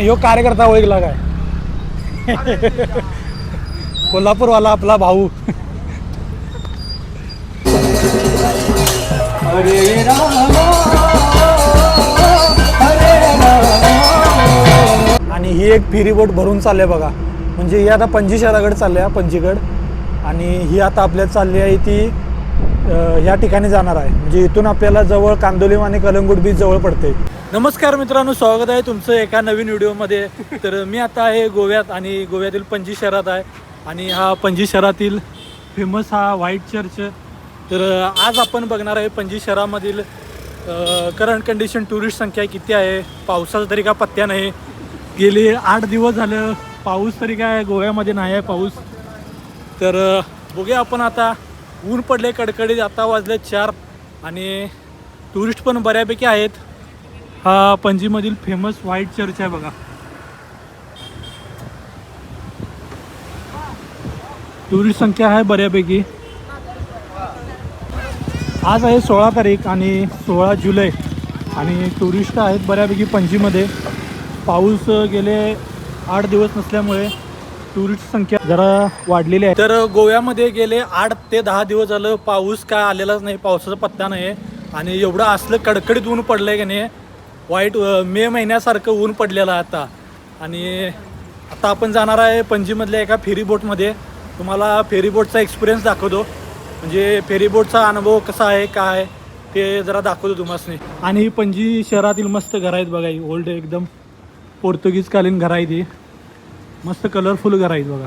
ह्यो कार्यकर्ता ओळखला काय? कोल्हापूरवाला आपला भाऊ. हरे राम हरे राम. आणि ही एक फेरी बोट भरून चालली बघा. म्हणजे ही आता पणजी शहराकडे चालली आहे, पणजीगड. आणि ही आता आपल्याला चालली आहे ती या ठिकाणी जाणार आहे. म्हणजे इथून आपल्याला जवळ कांदोलीम आणि कलंगूट बीच जवळ पडते. नमस्कार मित्रांनो, स्वागत आहे तुमचं एका नवीन व्हिडिओमध्ये. तर मी आता आहे गोव्यात आणि गोव्यातील पणजी शहरात आहे. आणि हा पणजी शहरातील फेमस हा व्हाईट चर्च. तर आज आपण बघणार आहे पणजी शहरामधील करंट कंडिशन, टुरिस्ट संख्या किती आहे, पावसाचा तरी का पत्त्या नाही. गेले 8 दिवस झालं पाऊस तरी काय गोव्यामध्ये नाही आहे पाऊस. तर बघूया आपण आता. ऊन पडले कडकडीत, आता वाजले 4 आणि टुरिस्ट पण बऱ्यापैकी आहेत. हा पणजीमधील फेमस व्हाईट चर्च आहे बघा. टुरिस्ट संख्या आहे बऱ्यापैकी. आज आहे 16 तारीख आणि 16 जुलै आणि टुरिस्ट आहेत बऱ्यापैकी पणजीमध्ये. पाऊस गेले 8 दिवस नसल्यामुळे टुरिस्ट संख्या जरा वाढलेली आहे. तर गोव्यामध्ये गेले 8 ते 10 दिवस झालं पाऊस काय आलेलाच नाही, पावसाचा पत्ता नाही. आणि एवढं असलं कडकडीत ऊन पडलं आहे की नाही, वाईट मे महिन्यासारखं ऊन पडलेलं आहे आता. आणि आता आपण जाणार आहे पणजीमधल्या एका फेरी बोटमध्ये. तुम्हाला फेरी बोटचा एक्सपिरियन्स दाखवतो, म्हणजे फेरी बोटचा अनुभव कसा आहे काय ते जरा दाखवतो तुम्हाला. आणि ही पणजी शहरातील मस्त घरं आहेत बघा. ही ओल्ड एकदम पोर्तुगीजकालीन घरं आहेत. ही मस्त कलरफुल घरं आहेत बघा.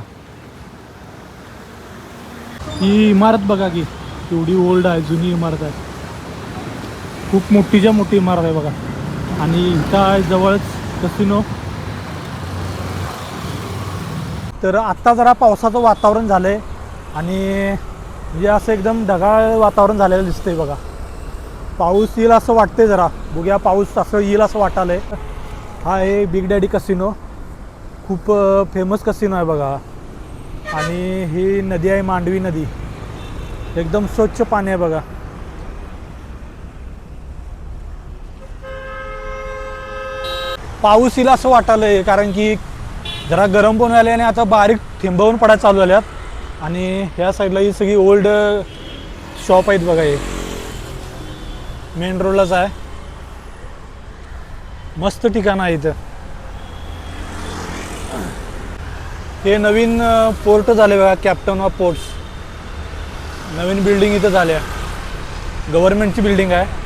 ही इमारत बघा की एवढी ओल्ड आहे, जुनी इमारत आहे. खूप मोठीच्या मोठी इमारत आहे बघा. आणि इथं आहे जवळच कसिनो. तर आत्ता जरा पावसाचं वातावरण झालं आहे आणि म्हणजे असं एकदम ढगाळ वातावरण झालेलं दिसतंय बघा. पाऊस येईल असं वाटतंय जरा. बघूया पाऊस असं येईल असं वाटायलंय. हा आहे बिग डॅडी कसिनो. खूप फेमस कसिनो आहे बघा. आणि ही नदी आहे मांडवी नदी. एकदम स्वच्छ पाणी आहे बघा. पाऊस येईल असं वाटायलंय कारण की जरा गरम पण व्हायला आणि आता बारीक थिंबवून पडायला चालू झाल्यात. आणि ह्या साईडला ही सगळी ओल्ड शॉप आहेत बघा. हे मेन रोडलाच आहे. मस्त ठिकाण आहे इथं. हे नवीन पोर्ट झाले बघा, captain of ports. Naveen building इथं झाल्या, गव्हर्नमेंटची बिल्डिंग आहे.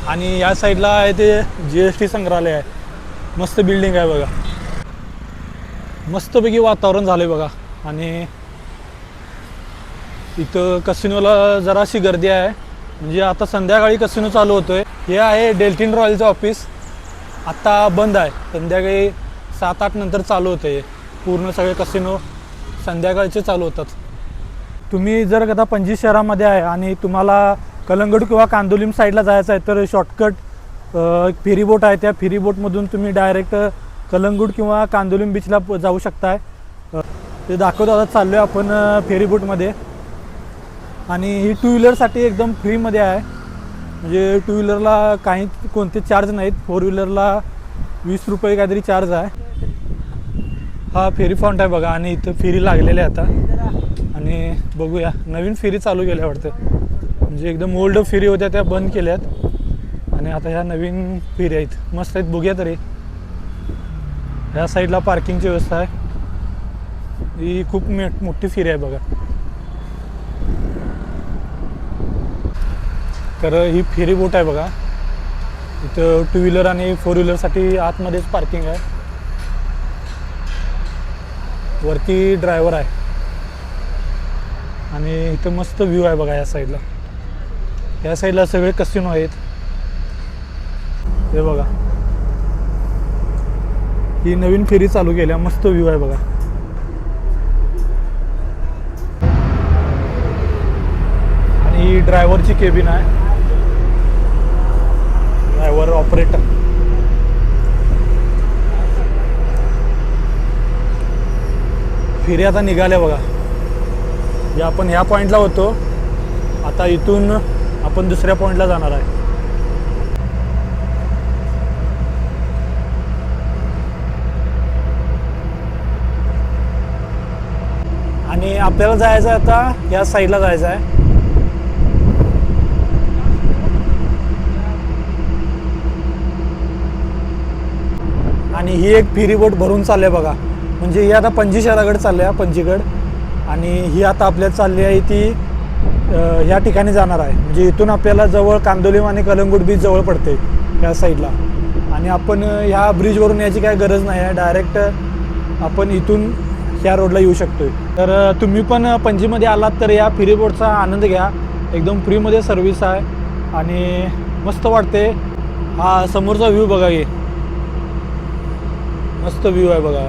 आणि या साईडला आहे ते GST संग्रहालय आहे. मस्त बिल्डिंग आहे बघा. मस्तपैकी वातावरण झालं बघा. आणि इथं कसिनोला जराशी गर्दी आहे, म्हणजे आता संध्याकाळी कसिनो चालू होतोय. हे आहे डेल्टिन रॉयलचं ऑफिस. आत्ता बंद आहे, संध्याकाळी 7-8 नंतर चालू होतं. पूर्ण सगळे कसिनो संध्याकाळचे चालू होतात. तुम्ही जर आता पणजी शहरामध्ये आहे आणि तुम्हाला कलंगूट किंवा कांदोलीम साईडला जायचं आहे तर शॉर्टकट फेरी बोट आहे. त्या फेरी बोटमधून तुम्ही डायरेक्ट कलंगूट किंवा कांदोलीम बीचला जाऊ शकताय. ते दाखवतो. आता चाललो आहे आपण फेरी बोटमध्ये. आणि ही 2 व्हीलरसाठी एकदम फ्रीमध्ये आहे. म्हणजे 2 व्हीलरला काही कोणते चार्ज नाहीत. 4 व्हीलरला 20 रुपये काहीतरी चार्ज आहे. हा फेरी फॉन्ट आहे बघा. आणि इथं फेरी लागलेली आहे आता. आणि बघूया, नवीन फेरी चालू केल्या वाटतं. म्हणजे एकदम ओल्ड फेरी होत्या त्या बंद केल्यात आणि आता ह्या नवीन फेरी आहेत. मस्त आहेत. बघूया तरी. ह्या साईडला पार्किंगची व्यवस्था आहे. ही खूप मोठी फेरी आहे बघा. तर ही फेरी बोट आहे बघा. इथं 2 व्हीलर आणि 4 व्हीलरसाठी आतमध्येच पार्किंग आहे. वरती ड्रायव्हर आहे. आणि इथं मस्त व्ह्यू आहे बघा. या साईडला, या साईडला सगळे कसिनो आहेत. हे बघा, ही नवीन फेरी चालू केल्या. मस्त व्ह्यू आहे बघा. आणि ही ड्रायव्हरची केबिन आहे. Driver operator. फेरी आता निघाल्या बघा. जे आपण ह्या पॉईंटला होतो, आता इथून आपण दुसऱ्या पॉईंटला जाणार आहे. आणि आपल्याला जायचं आहे आता या साईडला जायचं आहे. आणि ही एक फेरी बोट भरून चालली आहे बघा. म्हणजे ही आता पणजी शहराकडे चालली आहे, पणजीगड. आणि ही आता आपल्या चालली आहे ती ह्या ठिकाणी जाणार आहे. म्हणजे इथून आपल्याला जवळ कांदोलीम आणि कलंगूट बीच जवळ पडते या साईडला. आणि आपण ह्या ब्रिजवरून याची काय गरज नाही आहे, डायरेक्ट आपण इथून ह्या रोडला येऊ शकतो. तर तुम्ही पण पणजीमध्ये आलात तर या फेरी बोटचा आनंद घ्या. एकदम फ्रीमध्ये सर्व्हिस आहे आणि मस्त वाटते. हा समोरचा व्ह्यू बघा, की मस्त व्ह्यू आहे बघा.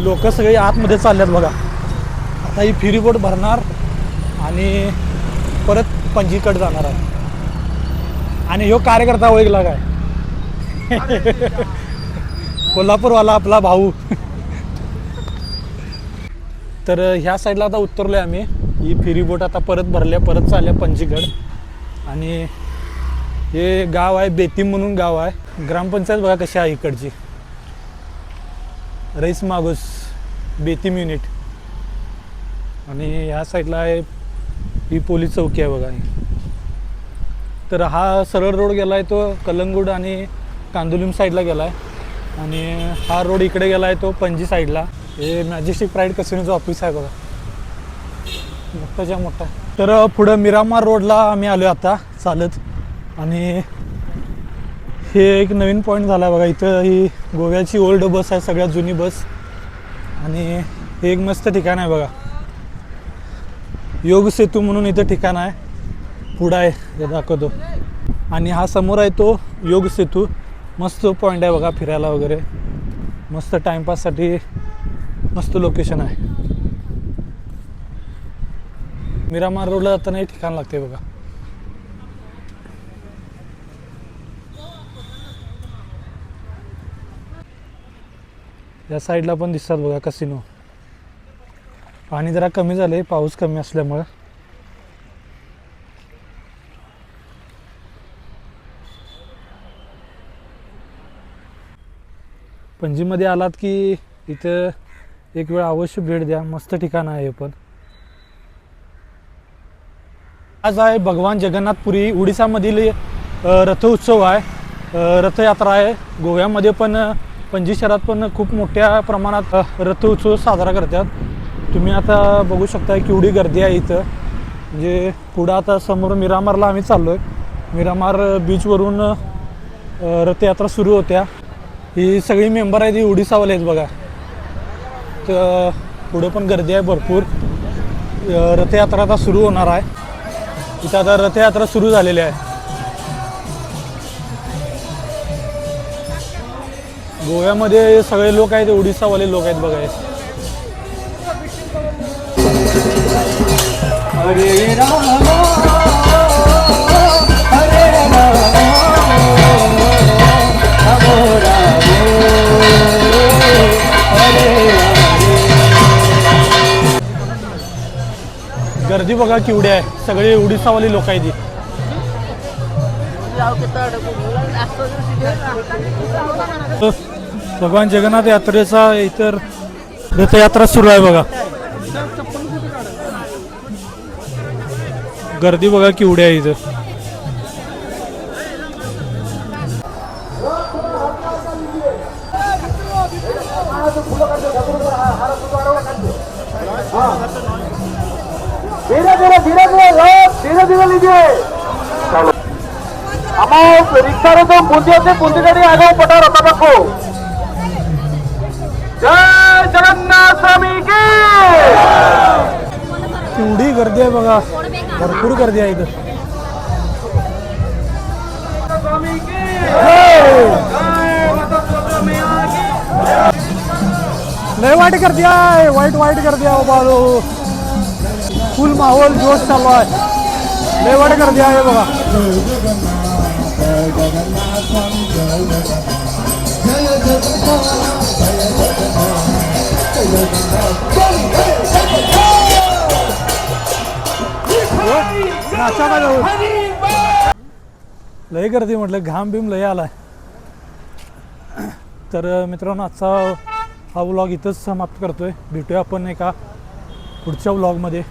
लोक सगळे आतमध्ये चालल्यात बघा. आता ही फेरी बोट भरणार आणि परत पणजीकडे जाणार आहे. आणि ह्यो कार्यकर्ता ओळखला काय? कोल्हापूरवाला आपला भाऊ. तर ह्या साईडला आता उतरलोय आम्ही. ही फेरी बोट आता परत चालल्या पणजीकडे. आणि हे गाव आहे बेतीम म्हणून गाव आहे. ग्रामपंचायत बघा कशी आहे इकडची, रईस मागूस बेतीम युनिट. आणि ह्या साईडला आहे ही पोलीस चौकी आहे बघा. तर हा सरळ रोड गेला आहे तो कलंगूट आणि कांदोलीम साईडला गेला आहे. आणि हा रोड इकडे गेला आहे तो पणजी साईडला. हे मॅजेस्टिक प्राईड कसिनोचं ऑफिस आहे बघा, मोठाच्या मोठा. तर पुढं मिरामार रोडला आम्ही आलो आता चालत. आणि हे एक नवीन पॉईंट झाला आहे बघा. इथं ही गोव्याची ओल्ड बस आहे, सगळ्यात जुनी बस. आणि हे एक मस्त ठिकाण आहे बघा, योग सेतू म्हणून इथं ठिकाण आहे. पुढं आहे हे दाखवतो. आणि हा समोर आहे तो योग सेतू. मस्त पॉईंट आहे बघा, फिरायला वगैरे मस्त टाईमपाससाठी मस्त लोकेशन आहे. मिरामार रोडला जाताना हे ठिकाण लागते बघा. या साईडला पण दिसतात बघा कसिनो. पाणी जरा कमी झालंय, पाऊस कमी असल्यामुळे. पणजीमध्ये आलात की इथं एक वेळ अवश्य भेट द्या, मस्त ठिकाण आहे. पण आज आहे भगवान जगन्नाथपुरी, उडीसामधील रथ उत्सव आहे, रथयात्रा आहे. गोव्यामध्ये पण पणजी शहरात पण खूप मोठ्या प्रमाणात रथ उत्सव साजरा करतात. तुम्ही आता बघू शकता केवढी गर्दी आहे इथं. म्हणजे पुढं आता समोर मिरामारला आम्ही चाललो आहे. मिरामार बीचवरून रथयात्रा सुरू होत्या. ही सगळी मेंबर आहेत, ही उडीसावाले आहेत बघा. तर पुढं पण गर्दी आहे भरपूर. रथयात्रा आता सुरू होणार आहे. इथं आता रथयात्रा सुरू झालेली आहे. गोव्यामध्ये सगळे लोक आहेत, उडीसावाले लोक आहेत बघा. हरे राम हरे राम गर्दी बघा केवढी आहे, सगळे उडीसावाली लोक आहेत. भगवान जगन्नाथ यात्रेचा इतर रथयात्रा सुरू आहे बघा. गर्दी बघा केवढी आहे इथं. धीरे धीरे लीजिए. हम रिक्शा तो बुंदिया से बुंदीगढ़ी आगे पटा रहा रखो. जय जगन्नाथ स्वामी की. केवढी गर्दी आहे बघा, भरपूर गर्दी आहे इथं. स्वामी की. लय वाईट गर्दी आहे, वाईट गर्दी आहे बाळू. फुल माहोल जोश चालू आहे. लय वाईट गर्दी आहे बघा. लय गर्दी म्हटलं, घाम बिम लय आलाय. तर मित्रांनो आजचा हा व्लॉग इथंच समाप्त करतोय. भेटूया आपण एका पुढच्या व्लॉगमध्ये.